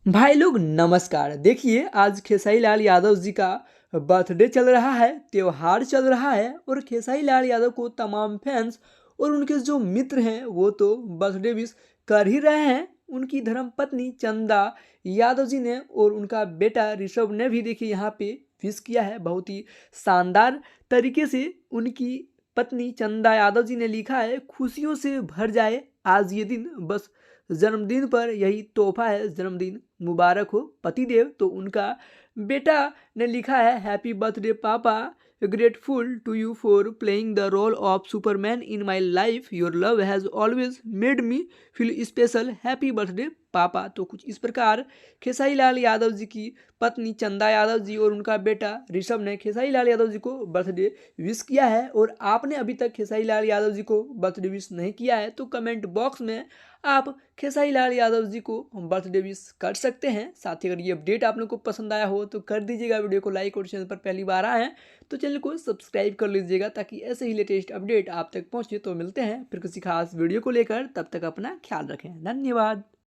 भाई लोग नमस्कार। देखिए आज खेसारी लाल यादव जी का बर्थडे चल रहा है, त्योहार चल रहा है और खेसारी लाल यादव को तमाम फैंस और उनके जो मित्र हैं वो तो बर्थडे विश कर ही रहे हैं। उनकी धर्मपत्नी चंदा यादव जी ने और उनका बेटा ऋषभ ने भी देखिए यहाँ पे विश किया है। बहुत ही शानदार तरीके से उनकी पत्नी चंदा यादव जी ने लिखा है, खुशियों से भर जाए आज ये दिन, बस जन्मदिन पर यही तोहफा है, जन्मदिन मुबारक हो पतिदेव। तो उनका बेटा ने लिखा है, happy birthday papa, grateful to you for playing the role of Superman in my life, your love has always made me feel special, happy birthday papa. तो कुछ इस प्रकार खेसारी लाल यादव जी की पत्नी चंदा यादव जी और उनका बेटा ऋषभ ने खेसारी लाल यादव जी को बर्थडे विश किया है। और आपने अभी तक खेसारी लाल यादव जी को बर्थडे विश नहीं किया है तो कमेंट बॉक्स में आप खेसारी लाल यादव जी को बर्थडे विश कर सकते हैं। साथ ही अगर ये अपडेट आप लोग को पसंद आया हो तो कर दीजिएगा वीडियो को लाइक, और चैनल पर पहली बार आए हैं तो चैनल को सब्सक्राइब कर लीजिएगा ताकि ऐसे ही लेटेस्ट अपडेट आप तक पहुंचे। तो मिलते हैं फिर किसी खास वीडियो को लेकर, तब तक अपना ख्याल रखें। धन्यवाद।